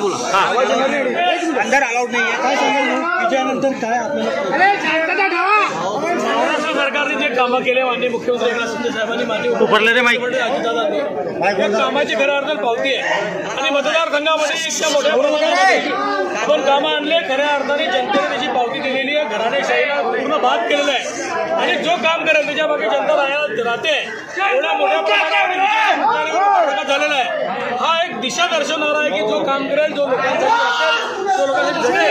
बोला. अंदर अलाउड नाही आहे. काय सांगाल विजयानंतर काय आपल्याला महाराष्ट्र सरकारने जे कामं केले माननीय मुख्यमंत्री एकनाथ शिंदे साहेबांनी कामाची खऱ्या अर्थाने पावती आहे आणि मतदारसंघामध्ये इतक्या मोठ्या प्रमाणात आपण कामं आणले खऱ्या अर्थाने जनतेने त्याची पावती दिलेली आहे. घराणेशाहीला पूर्ण बाद केलेला आहे आणि जो काम करेल त्याच्या मागे जनता राहते. एवढ्या मोठ्या प्रमाणात झालेला आहे. हा एक दिशा दर्शवणारा आहे की जो काम करेल जो लोकांसाठी असेल तो लोकांसाठी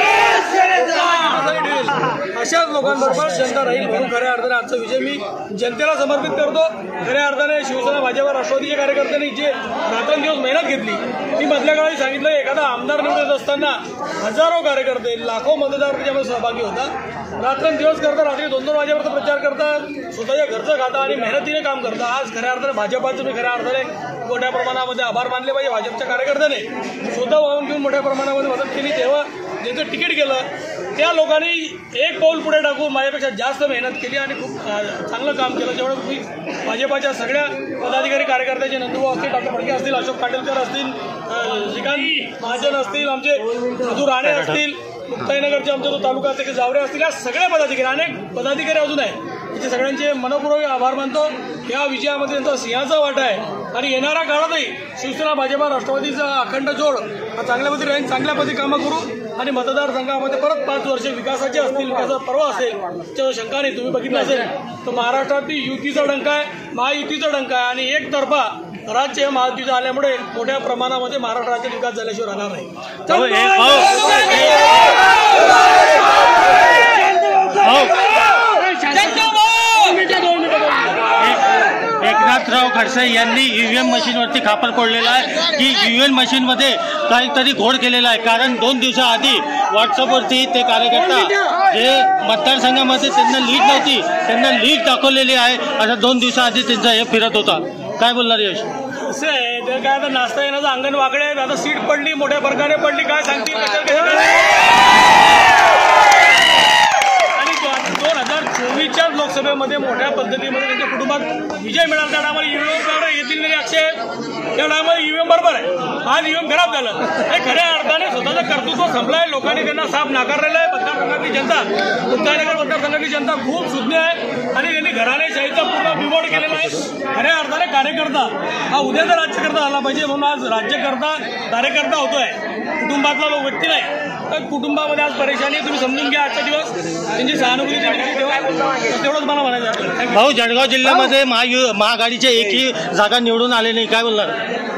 अशाच लोकांबरोबर जनता राहील म्हणून खऱ्या अर्थाने आजचा विजय मी जनतेला समर्पित करतो. खऱ्या अर्थाने शिवसेना भाजप राष्ट्रवादीच्या कार्यकर्त्यांनी जे रात्रंदिवस मेहनत घेतली मी मधल्या काळी सांगितलं एखादा आमदार निवडत असताना हजारो कार्यकर्ते लाखो मतदार त्याच्यामध्ये सहभागी होता. रात्रंदिवस करता रात्री 2-2 वाजेपर्यंत प्रचार करतात स्वतःच्या घरचं खाता आणि मेहनतीने काम करता. आज खऱ्या अर्थाने भाजपाचं मी खऱ्या अर्थाने मोठ्या प्रमाणामध्ये आभार मानले पाहिजे. भाजपच्या कार्यकर्त्याने स्वतः वाहून घेऊन मोठ्या प्रमाणामध्ये मदत केली. तेव्हा ज्यांचं तिकीट गेलं त्या लोकांनी एक पाऊल पुढे टाकून माझ्यापेक्षा जास्त मेहनत केली आणि खूप चांगलं काम केलं. जेवढं मी भाजपाच्या सगळ्या पदाधिकारी कार्यकर्त्याचे नंदुभाऊ असतील, डॉक्टर फडके असतील, अशोक पाटीलकर असतील, श्रीकांत महाजन असतील, आमचे मधुर राणे असतील, मुक्ताईनगरचे आमचे जो तालुका अध्यक्ष जावरे असतील, या सगळ्या पदाधिकारी अनेक पदाधिकारी अजून आहे तिथे सगळ्यांचे मनपूर्वक आभार मानतो. या विजयामध्ये त्यांचा सिंहाचा वाटा आहे आणि येणाऱ्या काळातही शिवसेना भाजपा राष्ट्रवादीचा अखंड जोड हा चांगल्या पद्धती राहील. चांगल्या पद्धती कामं करू आणि मतदारसंघामध्ये परत 5 वर्ष विकासाचे असतील विकासाचा पर्व असेल त्याच्यावर शंका नाही. तुम्ही बघितलं असेल तर महाराष्ट्रातील युतीचा डंका आहे, महायुतीचा डंका आहे आणि एकतर्फा राज्य महायुतीचं आल्यामुळे मोठ्या प्रमाणामध्ये महाराष्ट्र राज्यात विकास झाल्याशिवाय राहणार नाही. एकनाथराव खडसे यांनी ईव्हीएम मशीनवरती खापर फोडलेला आहे की ईव्हीएम मशीनमध्ये काहीतरी घोड केलेला आहे. कारण 2 दिवसाआधी व्हॉट्सअपवरती ते कार्यकर्ता जे मतदारसंघामध्ये त्यांना लीड नव्हती त्यांना लीड दाखवलेली आहे असं 2 दिवसाआधी त्यांचा हे फिरत होता. काय बोलणार यश? असं आहे ते काय आता नाश्ता येण्याचं अंगण वाकडे आहेत. आता सीट पडली मोठ्या फरकाने पडली काय सांगतील आणि 2024च्या लोकसभेमध्ये मोठ्या पद्धतीमध्ये त्यांच्या कुटुंबात विजय मिळाला. त्या टायमाला ईव्हीएम येतील नाही अक्षय त्या टायमाला ईव्हीएम बरोबर आहे. आज ईव्हीएम खराब झालं हे खऱ्या अर्थाने स्वतःचं कर्तृत्व संपलंय. लोकांनी त्यांना साफ नाकारलेलं आहे. मतदारसंघातली जनता मुक्ताईनगर मतदारसंघातली जनता खूप सुज्ञ आहे आणि त्यांनी घराणेशाहीचा पूर्ण बिमोड केलेला आहे. खऱ्या अर्थाने कार्यकर्ता हा उद्याचा राज्यकर्ता आला पाहिजे म्हणून आज राज्यकर्ता कार्यकर्ता होतोय. कुटुंबातला लोक व्यक्ती नाही तर कुटुंबामध्ये आज परेशानी तुम्ही समजून घ्या. आजचा दिवस त्यांची सहानुभूती तेवढंच मला म्हणायचं. भाऊ जळगाव जिल्ह्यामध्ये महाआघाडीच्या एकही जागा निवडून आले नाही काय बोलणार?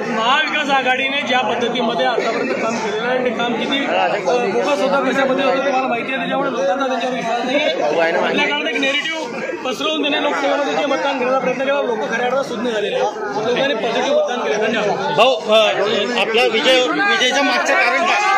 महाविकास आघाडीने ज्या पद्धतीमध्ये आतापर्यंत काम केलेलं आहे ते काम किती फोकस होता कशा पद्धतीने होतं तुम्हाला माहिती आहे. त्याच्यामुळे लोकांचा त्यांच्यावर विश्वास नाही आहे. आपल्या काळात एक नेरेटिव्ह पसरवून देणे लोकसेवेमध्ये जे मतदान करण्याचा प्रयत्न केला लोक खऱ्या अर्थात सुज्ञ झालेले लोकांनी पॉझिटिव्ह मतदान केले. धन्यवाद. भाऊ आपल्या विजयाच्या मागचं कारण काय?